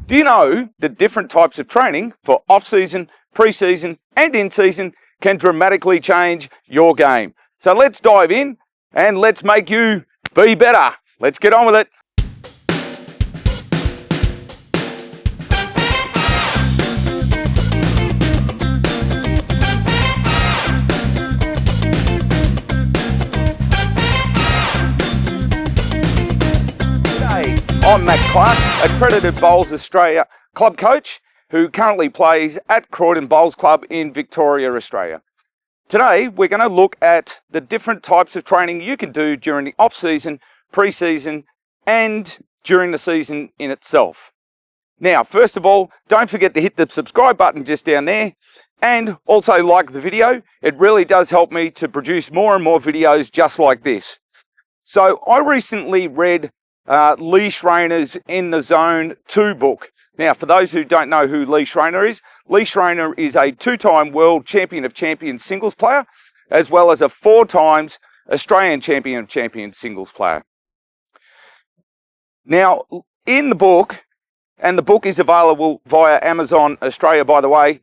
Do you know that different types of training for off-season, pre-season and in-season can dramatically change your game? So let's dive in and let's make you be better. Let's get on with it. I'm Matt Clark, accredited Bowls Australia club coach who currently plays at Croydon Bowls Club in Victoria, Australia. Today we're going to look at the different types of training you can do during the off-season, pre-season and during the season in itself. Now, first of all, don't forget to hit the subscribe button just down there and also like the video. It really does help me to produce more and more videos just like this. So I recently read Lee Schraner's In the Zone 2 book. Now, for those who don't know who Lee Schraner is a two-time world champion of champions singles player, as well as a 4 times Australian champion of champions singles player. Now, in the book, and the book is available via Amazon Australia, by the way,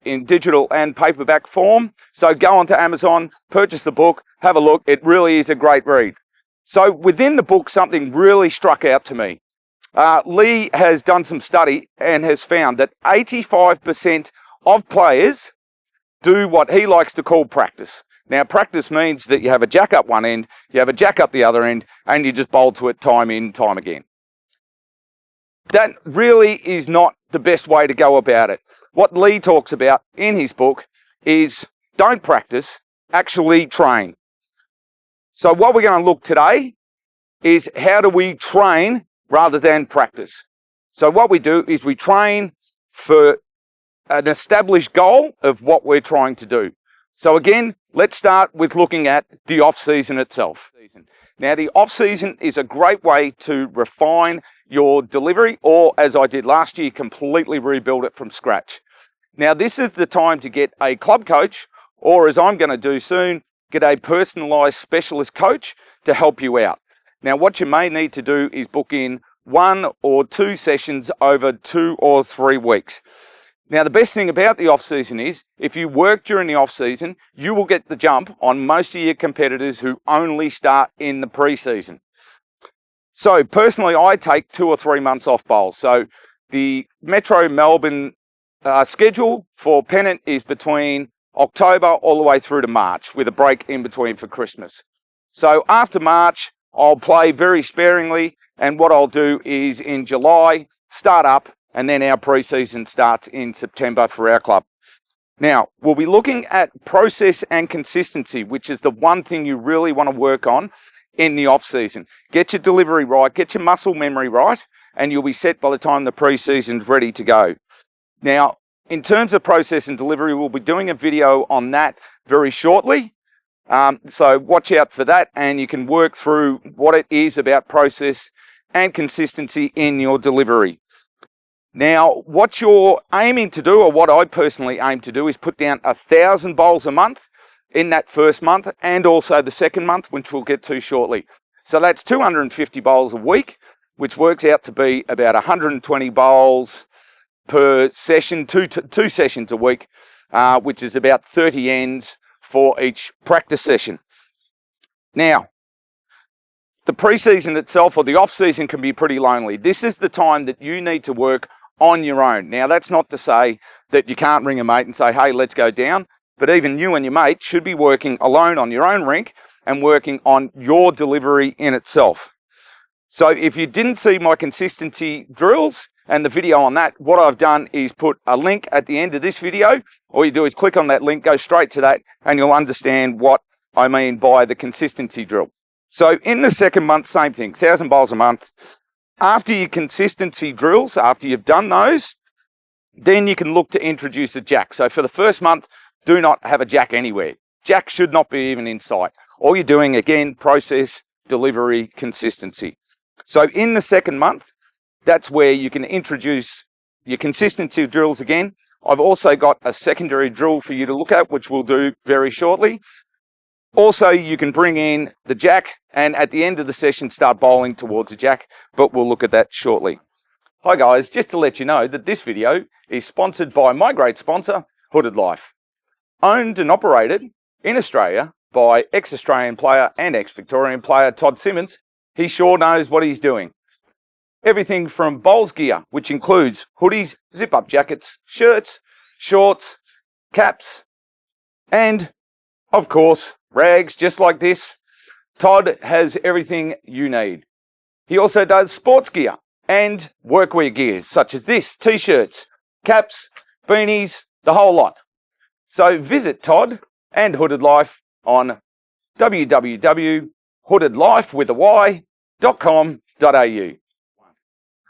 in digital and paperback form. So go onto Amazon, purchase the book, have a look. It really is a great read. So within the book, something really struck out to me. Lee has done some study and has found that 85% of players do what he likes to call practice. Now, practice means that you have a jack up one end, you have a jack up the other end, and you just bowl to it time in, time again. That really is not the best way to go about it. What Lee talks about in his book is don't practice, actually train. So what we're going to look today is how do we train rather than practice. So what we do is we train for an established goal of what we're trying to do. So again, let's start with looking at the off-season itself. Now, the off-season is a great way to refine your delivery, or as I did last year, completely rebuild it from scratch. Now, this is the time to get a club coach, or as I'm going to do soon, get a personalised specialist coach to help you out. Now, what you may need to do is book in 1 or 2 sessions over 2 or 3 weeks. Now, the best thing about the off-season is if you work during the off-season, you will get the jump on most of your competitors who only start in the pre-season. So personally, I take 2 or 3 months off bowls. So the Metro Melbourne schedule for pennant is between October all the way through to March, with a break in between for Christmas. So after March, I'll play very sparingly, and what I'll do is in July, start up, and then our pre-season starts in September for our club. Now, we'll be looking at process and consistency, which is the one thing you really want to work on in the off-season. Get your delivery right, get your muscle memory right, and you'll be set by the time the pre-season's ready to go. Now, in terms of process and delivery, we'll be doing a video on that very shortly. So watch out for that, and you can work through what it is about process and consistency in your delivery. Now, what you're aiming to do, or what I personally aim to do, is put down 1,000 bowls a month in that first month and also the second month, which we'll get to shortly. So that's 250 bowls a week, which works out to be about 120 bowls per session, two sessions a week, which is about 30 ends for each practice session. Now, the pre-season itself, or the off-season, can be pretty lonely. This is the time that you need to work on your own. Now, that's not to say that you can't ring a mate and say, hey, let's go down, but even you and your mate should be working alone on your own rink and working on your delivery in itself. So if you didn't see my consistency drills and the video on that, what I've done is put a link at the end of this video. All you do is click on that link, go straight to that, and you'll understand what I mean by the consistency drill. So in the second month, same thing, 1,000 bowls a month. After your consistency drills, after you've done those, then you can look to introduce a jack. So for the first month, do not have a jack anywhere. Jack should not be even in sight. All you're doing, again, process, delivery, consistency. So in the second month, that's where you can introduce your consistency drills again. I've also got a secondary drill for you to look at, which we'll do very shortly. Also, you can bring in the jack and at the end of the session start bowling towards a jack, but we'll look at that shortly. Hi guys, just to let you know that this video is sponsored by my great sponsor, Hooded Life. Owned and operated in Australia by ex-Australian player and ex-Victorian player Todd Simmons. He sure knows what he's doing. Everything from bowls gear, which includes hoodies, zip-up jackets, shirts, shorts, caps, and of course, rags just like this. Todd has everything you need. He also does sports gear and workwear gear, such as this, t-shirts, caps, beanies, the whole lot. So visit Todd and Hooded Life on www.hoodedlife.com.au.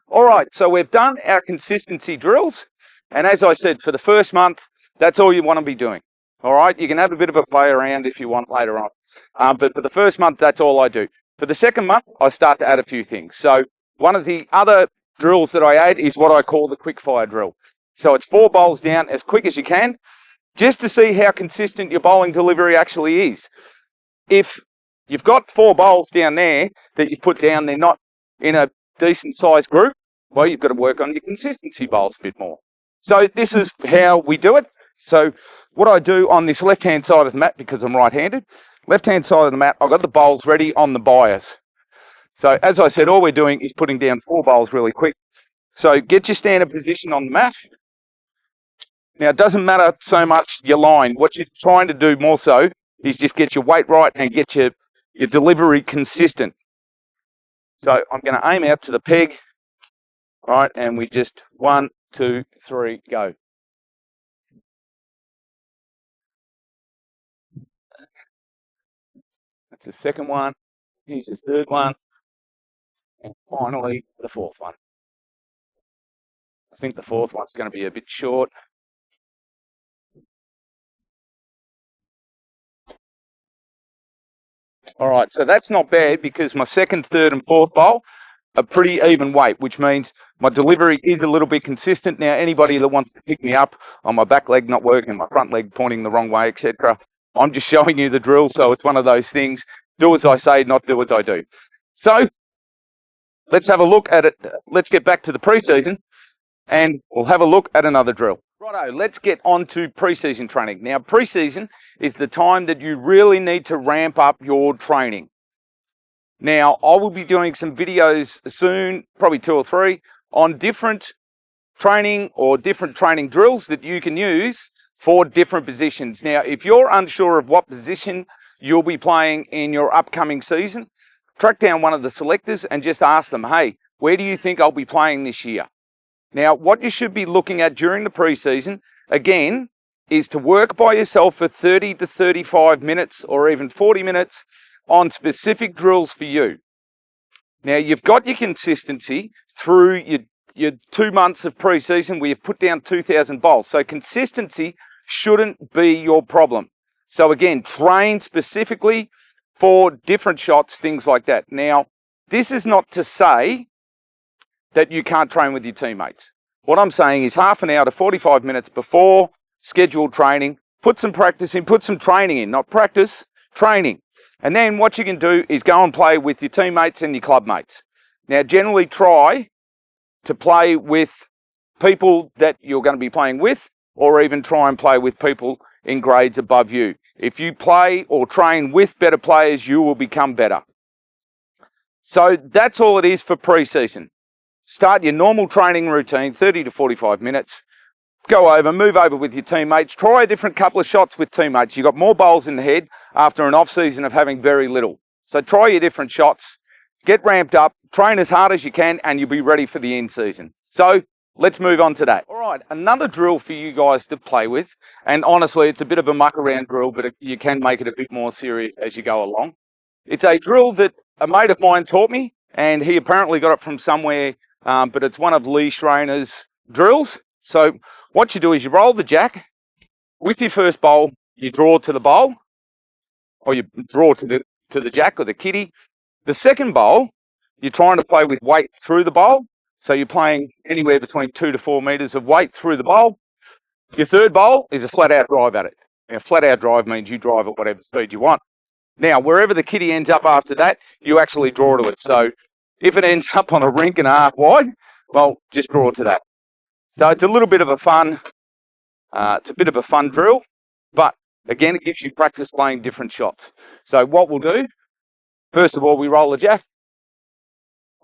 All right, so we've done our consistency drills. And as I said, for the first month, that's all you want to be doing. All right, you can have a bit of a play around if you want later on. But for the first month, that's all I do. For the second month, I start to add a few things. So one of the other drills that I add is what I call the quick fire drill. So it's 4 bowls down as quick as you can, just to see how consistent your bowling delivery actually is. If you've got 4 bowls down there that you put down, they're not in a decent sized group, well, you've got to work on your consistency bowls a bit more. So this is how we do it. So what I do on this left-hand side of the mat, because I'm right-handed, left-hand side of the mat, I've got the bowls ready on the bias. So as I said, all we're doing is putting down 4 bowls really quick. So get your standard position on the mat. Now, it doesn't matter so much your line. What you're trying to do more so is just get your weight right and get your delivery consistent. So I'm going to aim out to the peg, right, and we just 1, 2, 3, go. That's the second one. Here's the third one. And finally, the fourth one. I think the fourth one's going to be a bit short. All right, so that's not bad because my second, third, and fourth bowl are pretty even weight, which means my delivery is a little bit consistent. Now, anybody that wants to pick me up on my back leg not working, my front leg pointing the wrong way, etc., I'm just showing you the drill, so it's one of those things. Do as I say, not do as I do. So let's have a look at it. Let's get back to the preseason, and we'll have a look at another drill. Righto, let's get on to preseason training. Now, preseason is the time that you really need to ramp up your training. Now, I will be doing some videos soon, probably 2 or 3, on different training or different training drills that you can use for different positions. Now, if you're unsure of what position you'll be playing in your upcoming season, track down one of the selectors and just ask them, hey, where do you think I'll be playing this year? Now, what you should be looking at during the preseason, again, is to work by yourself for 30 to 35 minutes or even 40 minutes on specific drills for you. Now, you've got your consistency through your 2 months of preseason where you've put down 2,000 bowls. So consistency shouldn't be your problem. So again, train specifically for different shots, things like that. Now, this is not to say that you can't train with your teammates. What I'm saying is half an hour to 45 minutes before scheduled training, put some practice in, put some training in, not practice, training. And then what you can do is go and play with your teammates and your club mates. Now, generally try to play with people that you're going to be playing with, or even try and play with people in grades above you. If you play or train with better players, you will become better. So that's all it is for preseason. Start your normal training routine, 30 to 45 minutes. Go over, move over with your teammates. Try a different couple of shots with teammates. You've got more bowls in the head after an off-season of having very little. So try your different shots, get ramped up, train as hard as you can, and you'll be ready for the in-season. So let's move on to that. All right, another drill for you guys to play with. And honestly, it's a bit of a muck-around drill, but you can make it a bit more serious as you go along. It's a drill that a mate of mine taught me, and he apparently got it from somewhere, but it's one of Lee Schraner's drills. So what you do is you roll the jack. With your first bowl, you draw to the bowl, or you draw to the jack or the kitty. The second bowl, you're trying to play with weight through the bowl. So you're playing anywhere between 2 to 4 meters of weight through the bowl. Your third bowl is a flat-out drive at it. Now, flat-out drive means you drive at whatever speed you want. Now, wherever the kitty ends up after that, you actually draw to it. So if it ends up on a rink and a half wide, well, just draw to that. So it's a little bit of a fun, drill, but again, it gives you practice playing different shots. So what we'll do, first of all, we roll the jack.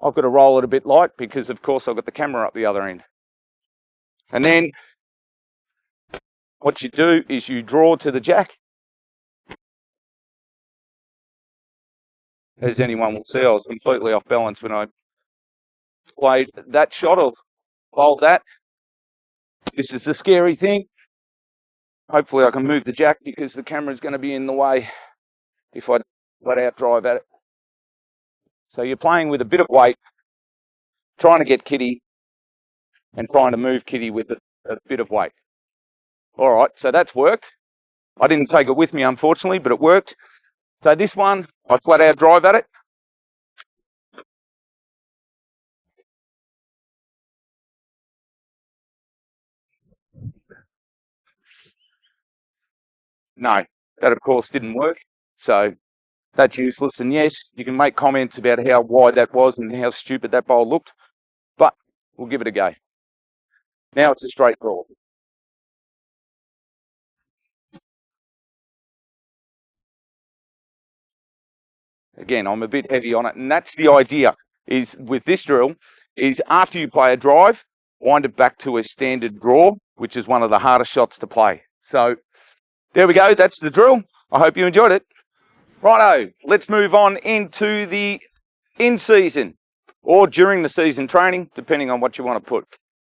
I've got to roll it a bit light because, of course, I've got the camera up the other end. And then what you do is you draw to the jack. As anyone will see, I was completely off balance when I played that shot. I'll hold that. This is the scary thing. Hopefully I can move the jack because the camera is going to be in the way if I flat out drive at it. So you're playing with a bit of weight, trying to get kitty and trying to move kitty with a bit of weight. All right, so that's worked. I didn't take it with me, unfortunately, but it worked. So this one, I flat out drive at it. No, that of course didn't work. So that's useless. And yes, you can make comments about how wide that was and how stupid that bowl looked, but we'll give it a go. Now it's a straight draw. Again, I'm a bit heavy on it, and that's the idea, is with this drill, is after you play a drive, wind it back to a standard draw, which is one of the hardest shots to play. So there we go, that's the drill. I hope you enjoyed it. Righto, let's move on into the in-season or during the season training, depending on what you want to put.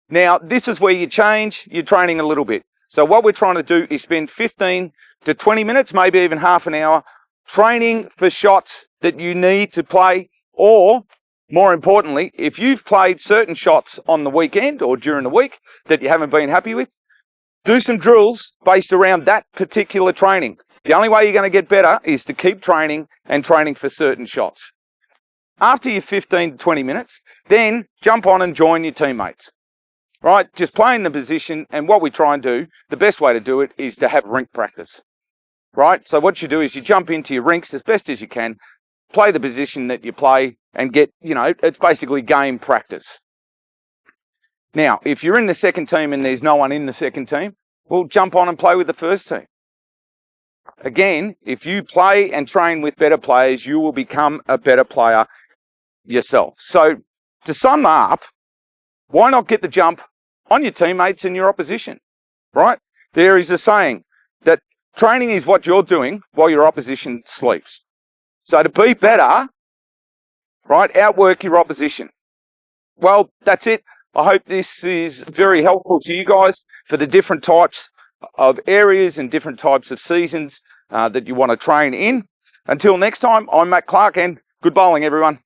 Now, this is where you change your training a little bit. So what we're trying to do is spend 15 to 20 minutes, maybe even half an hour, training for shots that you need to play, or more importantly, if you've played certain shots on the weekend or during the week that you haven't been happy with, do some drills based around that particular training. The only way you're going to get better is to keep training and training for certain shots. After your 15 to 20 minutes, then jump on and join your teammates. Right? Just play in the position, and what we try and do, the best way to do it is to have rink practice. Right? So what you do is you jump into your rinks as best as you can, play the position that you play, and get, it's basically game practice. Now, if you're in the second team and there's no one in the second team, well, jump on and play with the first team. Again, if you play and train with better players, you will become a better player yourself. So to sum up, why not get the jump on your teammates and your opposition, right? There is a saying that training is what you're doing while your opposition sleeps. So to be better, right, outwork your opposition. Well, that's it. I hope this is very helpful to you guys for the different types of areas and different types of seasons that you want to train in. Until next time, I'm Matt Clark, and good bowling, everyone.